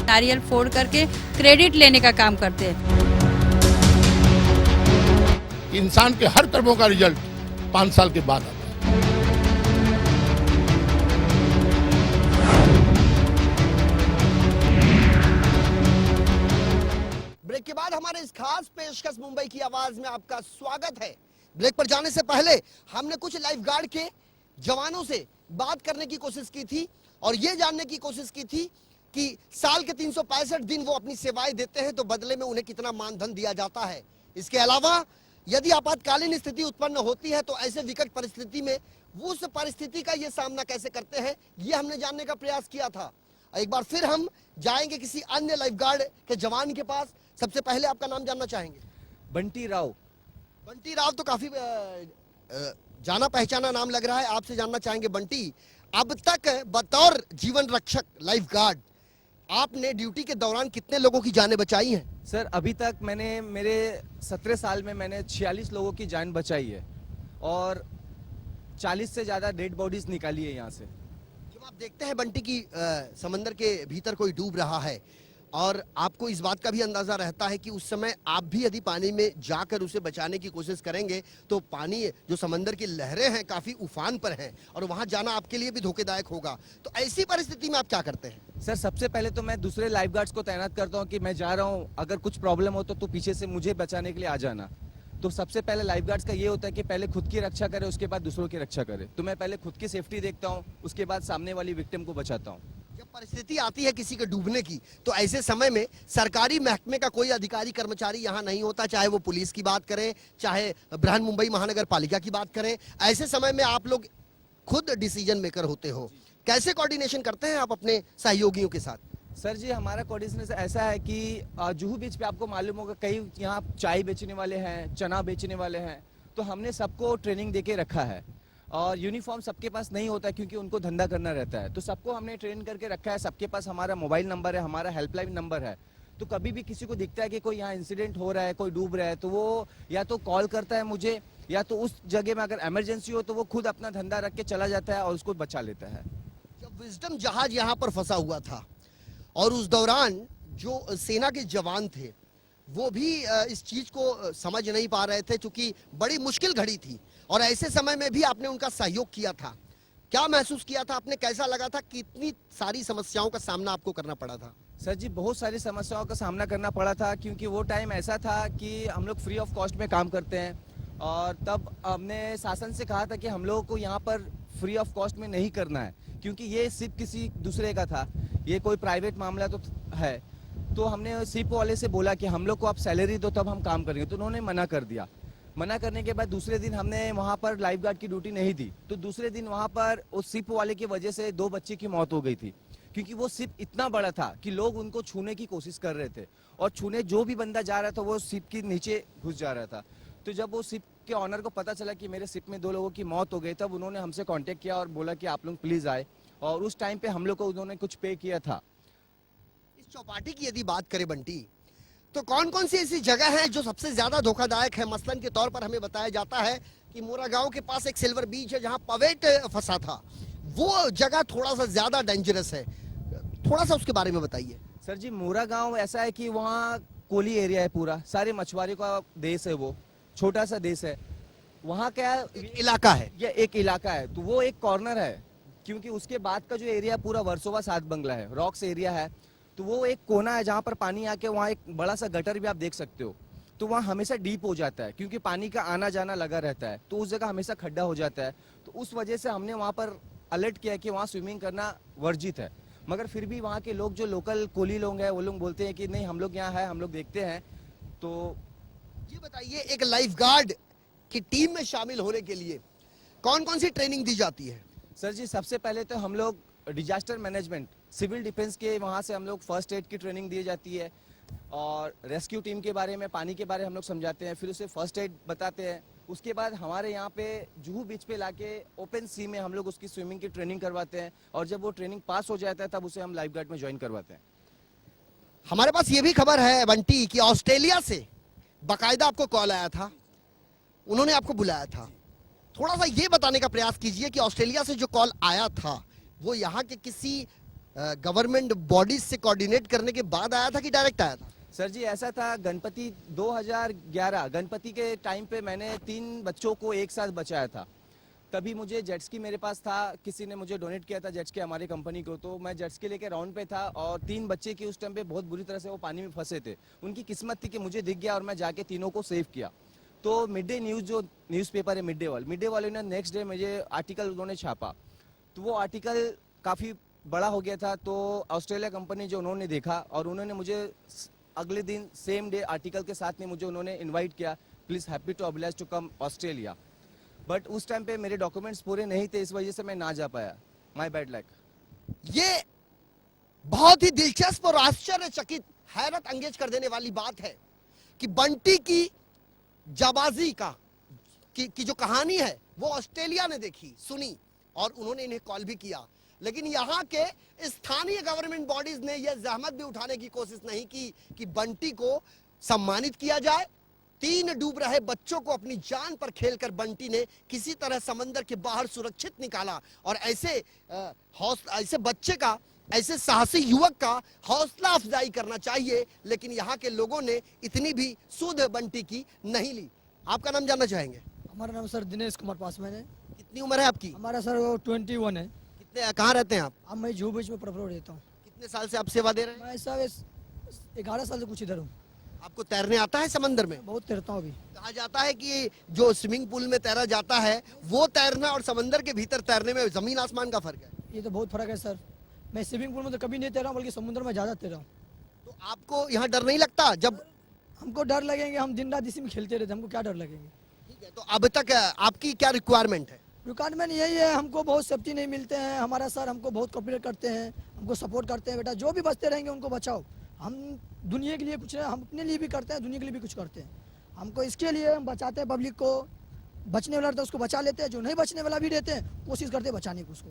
नारियल फोड़ करके क्रेडिट लेने का काम करते हैं। इंसान के हर कर्मों का रिजल्ट 5 साल के बाद आता है। ब्रेक के बाद हमारे इस खास पेशकश मुंबई की आवाज में आपका स्वागत है। ब्रेक पर जाने से पहले हमने कुछ लाइफ गार्ड के जवानों से बात करने की कोशिश की थी और ये जानने की कोशिश की थी कि साल के 365 दिन वो अपनी सेवाएं देते हैं तो बदले में उन्हें कितना मानधन दिया जाता है। इसके अलावा यदि आपातकालीन स्थिति उत्पन्न होती है तो ऐसे विकट परिस्थिति में वो उस परिस्थिति का ये सामना कैसे करते हैं, ये हमने जानने का प्रयास किया था। एक बार फिर हम जाएंगे किसी अन्य लाइफ गार्ड के जवान के पास। सबसे पहले आपका नाम जानना चाहेंगे। बंटी राव। बंटी राव तो काफी जाना पहचाना नाम लग रहा है। आपसे जानना चाहेंगे बंटी, अब तक बतौर जीवन रक्षक लाइफ गार्ड आपने ड्यूटी के दौरान कितने लोगों की जानें बचाई हैं? सर अभी तक मैंने मेरे 17 साल में मैंने 46 लोगों की जान बचाई है और 40 से ज्यादा डेड बॉडीज निकाली है यहाँ से। जब आप देखते हैं बंटी की समंदर के भीतर कोई डूब रहा है और आपको इस बात का भी अंदाजा रहता है कि उस समय आप भी यदि पानी में जाकर उसे बचाने की कोशिश करेंगे तो पानी जो समंदर की लहरें हैं काफी उफान पर हैं और वहां जाना आपके लिए भी धोखेदायक होगा, तो ऐसी परिस्थिति में आप क्या करते हैं? सर सबसे पहले तो मैं दूसरे लाइफ गार्ड्स को तैनात करता हूँ कि मैं जा रहा हूँ, अगर कुछ प्रॉब्लम हो तो तू पीछे से मुझे बचाने के लिए आ जाना। तो सबसे पहले लाइफ गार्ड्स का ये होता है कि पहले खुद की रक्षा करे, उसके बाद दूसरों की रक्षा करे। तो मैं पहले खुद की सेफ्टी देखता हूँ, उसके बाद सामने वाली विक्टिम को बचाता हूँ। जब परिस्थिति आती है किसी के डूबने की तो ऐसे समय में सरकारी महकमे का कोई अधिकारी कर्मचारी यहाँ नहीं होता, चाहे वो पुलिस की बात करें, चाहे बृहन मुंबई महानगर पालिका की बात करें। ऐसे समय में आप लोग खुद डिसीजन मेकर होते हो, कैसे कोऑर्डिनेशन करते हैं आप अपने सहयोगियों के साथ? सर जी हमारा कोऑर्डिनेशन ऐसा है कि जुहू बीच पे आपको मालूम होगा कई यहाँ चाय बेचने वाले हैं, चना बेचने वाले हैं, तो हमने सबको ट्रेनिंग देके रखा है और यूनिफॉर्म सबके पास नहीं होता क्योंकि उनको धंधा करना रहता है। तो सबको हमने ट्रेन करके रखा है, सबके पास हमारा मोबाइल नंबर है, हमारा हेल्पलाइन नंबर है। तो कभी भी किसी को दिखता है कि कोई यहाँ इंसिडेंट हो रहा है, कोई डूब रहा है, तो वो या तो कॉल करता है मुझे या तो उस जगह में अगर इमरजेंसी हो तो वो खुद अपना धंधा रख के चला जाता है और उसको बचा लेता है। जब विजडम जहाज यहाँ पर फंसा हुआ था और उस दौरान जो सेना के जवान थे वो भी इस चीज को समझ नहीं पा रहे थे क्योंकि बड़ी मुश्किल घड़ी थी और ऐसे समय में भी आपने उनका सहयोग किया था, क्या महसूस किया था आपने? कैसा लगा था कि इतनी सारी समस्याओं का सामना आपको करना पड़ा था? सर जी बहुत सारी समस्याओं का सामना करना पड़ा था क्योंकि वो टाइम ऐसा था कि हम लोग फ्री ऑफ कॉस्ट में काम करते हैं और तब हमने शासन से कहा था कि हम लोगों को यहाँ पर फ्री ऑफ कॉस्ट में नहीं करना है क्योंकि ये सिर्फ किसी दूसरे का था, ये कोई प्राइवेट मामला तो है। तो हमने सिप वाले से बोला कि हम लोग को आप सैलरी दो तब हम काम करेंगे, तो उन्होंने मना कर दिया। मना करने के बाद दूसरे दिन हमने वहाँ पर लाइफ गार्ड की ड्यूटी नहीं दी, तो दूसरे दिन वहाँ पर उस सिप वाले की वजह से 2 बच्चे की मौत हो गई थी क्योंकि वो सिप इतना बड़ा था कि लोग उनको छूने की कोशिश कर रहे थे और छूने जो भी बंदा जा रहा था वो सिप के नीचे घुस जा रहा था। तो जब वो सिप के ऑनर को पता चला कि मेरे सिप में 2 लोगों की मौत हो गई, तब उन्होंने हमसे कांटेक्ट किया और बोला कि आप लोग प्लीज आए और उस टाइम पे हम लोग को उन्होंने कुछ पे किया था। इस चौपाटी की यदि बात करें बंटी, तो कौन कौन सी ऐसी जगह है जो सबसे ज्यादा धोखादायक है? मसलन के तौर पर हमें बताया जाता है कि मोरा गांव के पास एक सिल्वर बीच है जहां पवेट फंसा था, वो जगह थोड़ा सा ज्यादा डेंजरस है, थोड़ा सा उसके बारे में बताइए। सर जी मोरा गांव ऐसा है कि वहाँ कोली एरिया है, पूरा सारे मछुआरे का देश है, वो छोटा सा देश है। वहाँ क्या इलाका है, ये एक इलाका है, तो वो एक कॉर्नर है क्योंकि उसके बाद का जो एरिया पूरा वर्सोवा 7 बंगला है, रॉक्स एरिया है। तो वो एक कोना है जहाँ पर पानी आके वहाँ एक बड़ा सा गटर भी आप देख सकते हो, तो वहाँ हमेशा डीप हो जाता है क्योंकि पानी का आना जाना लगा रहता है, तो उस जगह हमेशा खड्डा हो जाता है। तो उस वजह से हमने वहाँ पर अलर्ट किया कि वहाँ स्विमिंग करना वर्जित है, मगर फिर भी वहाँ के लोग जो लोकल कोली लोग हैं वो लोग बोलते हैं कि नहीं हम लोग यहाँ है, हम लोग देखते हैं। तो ये बताइए एक लाइफ गार्ड की टीम में शामिल होने के लिए कौन कौन सी ट्रेनिंग दी जाती है? सर जी सबसे पहले तो हम लोग डिजास्टर मैनेजमेंट, सिविल डिफेंस के वहाँ से हम लोग फर्स्ट एड की ट्रेनिंग दी जाती है और रेस्क्यू टीम के बारे में, पानी के बारे में हम लोग समझाते हैं, फिर उसे फर्स्ट एड बताते हैं। उसके बाद हमारे यहाँ पे जुहू बीच पे लाके ओपन सी में हम लोग उसकी स्विमिंग की ट्रेनिंग करवाते हैं और जब वो ट्रेनिंग पास हो जाता है तब उसे हम लाइफ गार्ड में ज्वाइन करवाते हैं। हमारे पास ये भी खबर है बंटी कि ऑस्ट्रेलिया से बाकायदा आपको कॉल आया था, उन्होंने आपको बुलाया था। थोड़ा सा ये बताने का प्रयास कीजिए कि ऑस्ट्रेलिया से जो कॉल आया था वो यहाँ के किसी गवर्नमेंट बॉडीज से कोऑर्डिनेट करने के बाद आया था कि डायरेक्ट आया था? सर जी ऐसा था, गणपति 2011 गणपति के टाइम पे मैंने 3 बच्चों को एक साथ बचाया था। तभी मुझे जेट स्की मेरे पास था, किसी ने मुझे डोनेट किया था जेट स्की हमारी कंपनी को, तो मैं जेट स्की लेके राउंड पे था और 3 बच्चे की उस टाइम पे बहुत बुरी तरह से वो पानी में फंसे थे। उनकी किस्मत थी कि मुझे दिख गया और मैं जाके तीनों को सेव किया। तो मिड डे न्यूज़ जो न्यूज़पेपर है मिड डे वाले ने नेक्स्ट डे मुझे आर्टिकल उन्होंने छापा, तो वो आर्टिकल काफ़ी बड़ा हो गया था। तो ऑस्ट्रेलिया कंपनी जो उन्होंने देखा और उन्होंने मुझे अगले दिन सेम डे आर्टिकल के साथ में मुझे उन्होंने इनवाइट किया, please happy to oblige to come Australia. But उस टाइम पे मेरे डॉक्यूमेंट्स पूरे नहीं थे, इस वजह से मैं ना जा पाया। My bad luck. ये बहुत ही दिलचस्प और आश्चर्यचकित, हैरत अंगेज कर देने वाली बात है कि बंटी की जाबाजी की जो कहानी है वो ऑस्ट्रेलिया ने देखी, सुनी और उन्होंने इन्हें कॉल भी किया। लेकिन यहाँ के स्थानीय गवर्नमेंट बॉडीज ने यह जहमत भी उठाने की कोशिश नहीं की कि बंटी को सम्मानित किया जाए। 3 डूब रहे बच्चों को अपनी जान पर खेलकर बंटी ने किसी तरह समंदर के बाहर सुरक्षित निकाला। और ऐसे बच्चे का, ऐसे साहसी युवक का हौसला अफजाई करना चाहिए, लेकिन यहाँ के लोगों ने इतनी भी सुध बंटी की नहीं ली। आपका नाम जानना चाहेंगे? हमारा नाम सर दिनेश कुमार पासवान है। कितनी उम्र है आपकी? हमारा सर 21 है। कितने, कहाँ रहते हैं आप? अब मैं जूहू बीच में प्रफर रहता हूँ। कितने साल से आप सेवा दे रहे हैं? मैं सब 11 साल से कुछ इधर हूँ। आपको तैरने आता है समंदर में? बहुत तैरता हूँ अभी। कहा जाता है कि जो स्विमिंग पूल में तैरा जाता है वो तैरना और समंदर के भीतर तैरने में जमीन आसमान का फर्क है। ये तो बहुत फर्क है सर। मैं स्विमिंग पूल में तो कभी नहीं तैरा हूँ, बल्कि समुद्र में ज़्यादा तैरा हूँ। तो आपको यहाँ डर नहीं लगता? जब हमको डर लगेंगे, हम दिन रात इसी में खेलते रहते, हमको क्या डर लगेंगे। ठीक है, तो अब तक आपकी क्या रिक्वायरमेंट है? रिक्वायरमेंट यही है, हमको बहुत सेफ्टी नहीं मिलते हैं। हमारा सर हमको बहुत कोऑपरेट करते हैं, हमको सपोर्ट करते हैं। बेटा जो भी बचते रहेंगे उनको बचाओ। हम दुनिया के लिए कुछ नहीं, हम अपने लिए भी करते हैं, दुनिया के लिए भी कुछ करते हैं। हमको इसके लिए हम बचाते हैं पब्लिक को। बचने वाला रहता है उसको बचा लेते हैं, जो नहीं बचने वाला भी रहते हैं कोशिश करते हैं बचाने की उसको।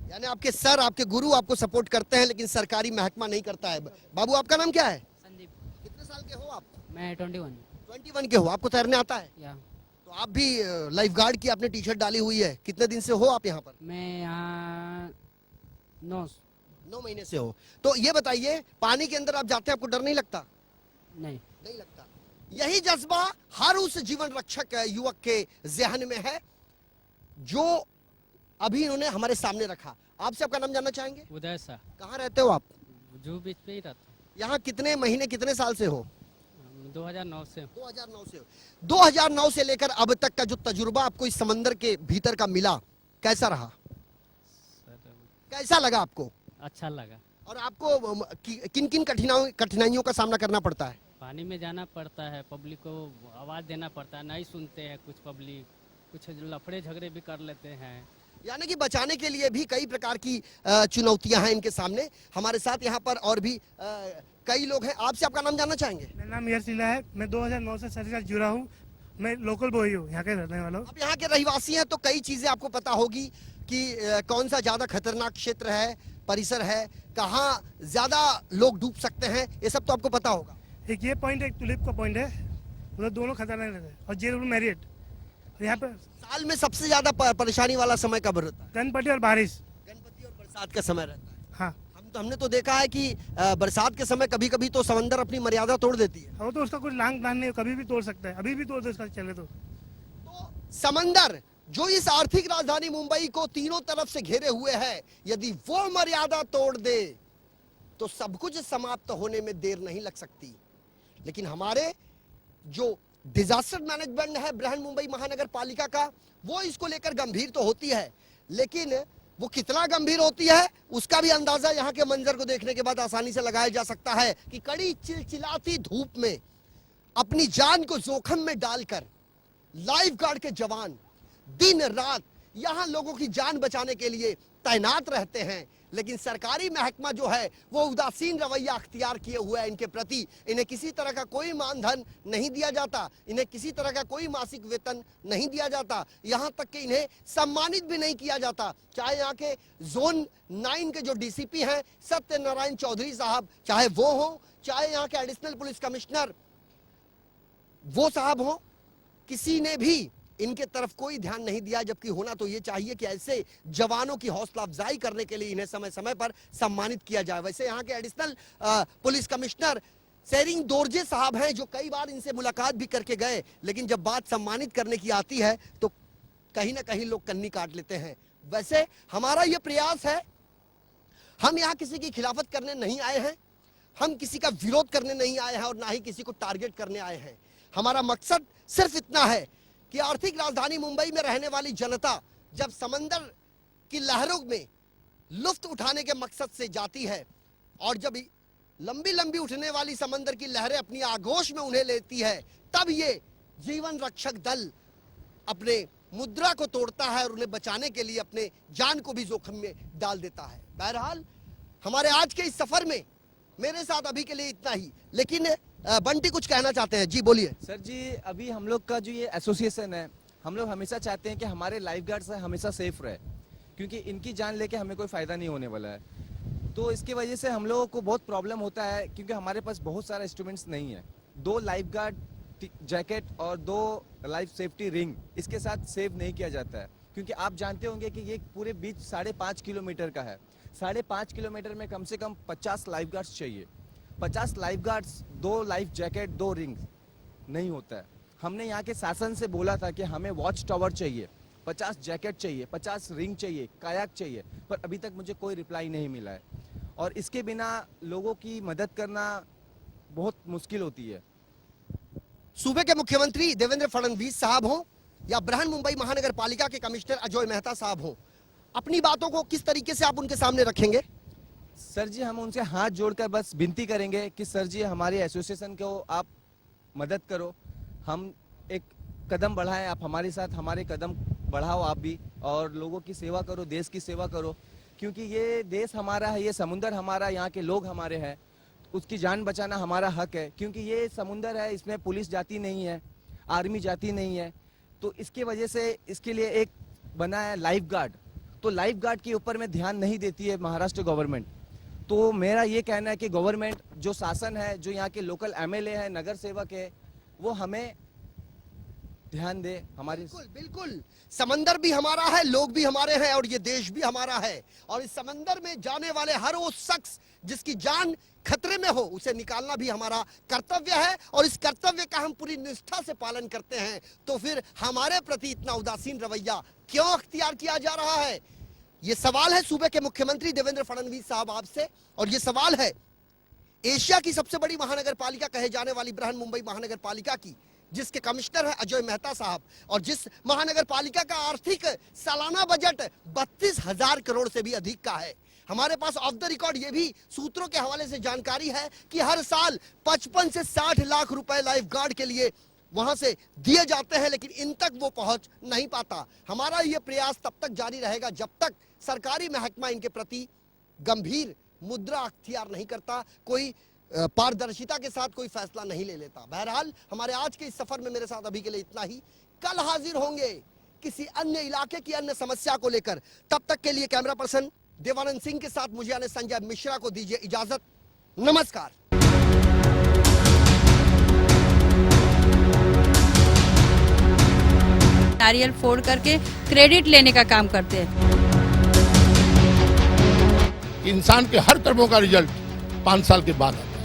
यानी आपके सर, आपके गुरु आपको सपोर्ट करते हैं, लेकिन सरकारी महकमा नहीं करता है। बाबू आपका नाम क्या है? संदीप। कितने साल के हो आप? मैं 21 21 के हो। आपको तैरने आता है? या तो आप भी लाइफ गार्ड की आपने टी शर्ट डाली हुई है। कितने दिन से हो आप यहाँ पर? मैं यहाँ 9 महीने से हो। तो ये बताइए, पानी के अंदर आप जाते हैं, आपको डर नहीं लगता? नहीं। नहीं लगता। यही जज्बा हर उस जीवन रक्षक युवक के जहन में है जो अभी इन्होंने हमारे सामने रखा। आपसे आपका नाम जानना चाहेंगे? उदय सा कहाँ रहते हो आप? जूहू बीच पे ही रहता यहाँ कितने महीने, कितने साल से हो? हूँ। 2009 से। 2009 से हो। 2009 से लेकर अब तक का जो तजुर्बा आपको इस समंदर के भीतर का मिला, कैसा रहा? सर कैसा लगा आपको? अच्छा लगा। और आपको किन किन कठिनाइयों का सामना करना पड़ता है? पानी में जाना पड़ता है, पब्लिक को आवाज़ देना पड़ता है, नहीं सुनते हैं कुछ पब्लिक, कुछ लफड़े झगड़े भी कर लेते हैं। यानी कि बचाने के लिए भी कई प्रकार की चुनौतियां हैं इनके सामने। हमारे साथ यहाँ पर और भी कई लोग हैं। आपसे आपका नाम जानना चाहेंगे? मेरा नाम यशलीला है। मैं 2009 से सर के साथ जुड़ा हूँ। मैं लोकल बॉय हूँ, यहाँ के रहने वाला हूँ। अब यहाँ के रहिवासी हैं तो कई चीजें आपको पता होगी कि कौन सा ज्यादा खतरनाक क्षेत्र है, परिसर है, कहाँ ज्यादा लोग डूब सकते हैं, ये सब तो आपको पता होगा। एक ये पॉइंट है, एक टुलिप का पॉइंट है, उधर दोनों खतरनाक रहते हैं। और जेल मैरियट यहाँ पे साल में सबसे ज्यादा परेशानी वाला समय कब रहता है? गणपति और बारिश। गणपति और बरसात का समय रहता है। हाँ, हमने तो देखा है कि बरसात के समय कभी कभी तो समंदर अपनी मर्यादा तोड़ देती है। वो तो उसका कुछ लांग प्लान नहीं, कभी भी तोड़ सकता है, अभी भी तोड़ दे उसका चले तो समंदर जो इस आर्थिक राजधानी मुंबई को तीनों तरफ से घेरे हुए है, यदि वो मर्यादा तोड़ दे तो सब कुछ समाप्त होने में देर नहीं लग सकती। लेकिन हमारे जो डिजास्टर मैनेजमेंट है बृहन मुंबई महानगर पालिका का, वो इसको लेकर गंभीर तो होती है, लेकिन वो कितना गंभीर होती है उसका भी अंदाजा यहाँ के मंजर को देखने के बाद आसानी से लगाया जा सकता है कि कड़ी चिलचिलाती धूप में अपनी जान को जोखिम में डालकर लाइफ गार्ड के जवान दिन रात यहां लोगों की जान बचाने के लिए तैनात रहते हैं। लेकिन सरकारी महकमा जो है वो उदासीन रवैया अख्तियार किए हुए है इनके प्रति। इन्हें किसी तरह का कोई मानधन नहीं दिया जाता, इन्हें किसी तरह का कोई मासिक वेतन नहीं दिया जाता, यहां तक कि इन्हें सम्मानित भी नहीं किया जाता। चाहे यहाँ के जोन 9 के जो डीसीपी हैं सत्यनारायण चौधरी साहब, चाहे वो हो, चाहे यहाँ के एडिशनल पुलिस कमिश्नर वो साहब हो, किसी ने भी इनके तरफ कोई ध्यान नहीं दिया, जबकि होना तो ये चाहिए कि ऐसे जवानों की हौसला अफजाई करने के लिए इन्हें समय समय पर सम्मानित किया जाए। वैसे यहाँ के additional police commissioner Tsering Dorje साहब हैं, जो कई बार इनसे मुलाकात भी करके गए, लेकिन जब बात सम्मानित करने की आती है तो कहीं ना कहीं लोग कन्नी काट लेते हैं। वैसे हमारा ये प्रयास है, हम यहाँ किसी की खिलाफत करने नहीं आए हैं, हम किसी का विरोध करने नहीं आए हैं और ना ही किसी को टारगेट करने आए हैं। हमारा मकसद सिर्फ इतना है कि आर्थिक राजधानी मुंबई में रहने वाली जनता जब समंदर की लहरों में लुफ्त उठाने के मकसद से जाती है और जब लंबी लंबी उठने वाली समंदर की लहरें अपनी आगोश में उन्हें लेती है, तब ये जीवन रक्षक दल अपने मुद्रा को तोड़ता है और उन्हें बचाने के लिए अपने जान को भी जोखिम में डाल देता है। बहरहाल हमारे आज के इस सफर में मेरे साथ अभी के लिए इतना ही, लेकिन बंटी कुछ कहना चाहते हैं। जी बोलिए। सर जी, अभी हम लोग का जो ये एसोसिएशन है, हम लोग हमेशा चाहते हैं कि हमारे लाइफ गार्ड्स हमेशा सेफ रहे, क्योंकि इनकी जान लेके हमें कोई फ़ायदा नहीं होने वाला है। तो इसकी वजह से हम लोगों को बहुत प्रॉब्लम होता है, क्योंकि हमारे पास बहुत सारे इंस्ट्रूमेंट्स नहीं है। 2 लाइफ गार्ड जैकेट और 2 लाइफ सेफ्टी रिंग इसके साथ सेव नहीं किया जाता है, क्योंकि आप जानते होंगे कि ये पूरे बीच 5.5 किलोमीटर का है। 5.5 किलोमीटर में कम से कम 50 लाइफ गार्ड्स चाहिए। 50 life guards, 2 life jacket, 2 ring नहीं होता है। हमने यहाँ के शासन से बोला था कि हमें वॉच टावर चाहिए, 50 जैकेट चाहिए, 50 रिंग चाहिए, कायाक चाहिए, पर अभी तक मुझे कोई रिप्लाई नहीं मिला है। और इसके बिना लोगों की मदद करना बहुत मुश्किल होती है। सूबे के मुख्यमंत्री देवेंद्र फडणवीस साहब हों या बृहन मुंबई महानगर पालिका के कमिश्नर अजय मेहता साहब हों, अपनी बातों को किस तरीके से आप उनके सामने रखेंगे? सर जी, हम उनसे हाथ जोड़कर बस विनती करेंगे कि सर जी, हमारे एसोसिएशन को आप मदद करो, हम एक कदम बढ़ाएं, आप हमारे साथ हमारे कदम बढ़ाओ आप भी, और लोगों की सेवा करो, देश की सेवा करो, क्योंकि ये देश हमारा है, ये समुंदर हमारा, यहाँ के लोग हमारे हैं, उसकी जान बचाना हमारा हक है। क्योंकि ये समुंदर है, इसमें पुलिस जाती नहीं है, आर्मी जाती नहीं है, तो इसके वजह से इसके लिए एक बना है लाइफ गार्ड। तो लाइफ गार्ड के ऊपर में ध्यान नहीं देती है महाराष्ट्र गवर्नमेंट। तो मेरा ये कहना है कि गवर्नमेंट, जो शासन है, जो यहाँ के लोकल एमएलए है, नगर सेवक है, वो हमें ध्यान दे। हमारी बिल्कुल समंदर भी हमारा है, लोग भी हमारे हैं और ये देश भी हमारा है, और इस समंदर में जाने वाले हर वो शख्स जिसकी जान खतरे में हो, उसे निकालना भी हमारा कर्तव्य है, और इस कर्तव्य का हम पूरी निष्ठा से पालन करते हैं। तो फिर हमारे प्रति इतना उदासीन रवैया क्यों अख्तियार किया जा रहा है? ये सवाल है सूबे के मुख्यमंत्री देवेंद्र फडणवीस साहब आपसे, और ये सवाल है एशिया की सबसे बड़ी महानगर पालिका कहे जाने वाली बृहन मुंबई महानगर पालिका की, जिसके कमिश्नर है अजय मेहता साहब, और जिस महानगर पालिका का आर्थिक सालाना बजट 32,000 करोड़ से भी अधिक का है। हमारे पास ऑफ द रिकॉर्ड ये भी सूत्रों के हवाले से जानकारी है कि हर साल 55 से 60 लाख रुपए लाइफ गार्ड के लिए वहां से दिए जाते हैं, लेकिन इन तक वो पहुंच नहीं पाता। हमारा ये प्रयास तब तक जारी रहेगा जब तक सरकारी महकमा इनके प्रति गंभीर मुद्रा अख्तियार नहीं करता, कोई पारदर्शिता के साथ कोई फैसला नहीं ले लेता। बहरहाल हमारे आज के इस सफर में मेरे साथ अभी के लिए इतना ही। कल हाजिर होंगे किसी अन्य इलाके की अन्य समस्या को लेकर। तब तक के लिए कैमरा पर्सन देवानंद सिंह के साथ मुझे यानी संजय मिश्रा को दीजिए इजाजत। नमस्कार। नारियल फोड़ करके क्रेडिट लेने का काम करते हैं। इंसान के हर कर्मों का रिजल्ट 5 साल के बाद आता है।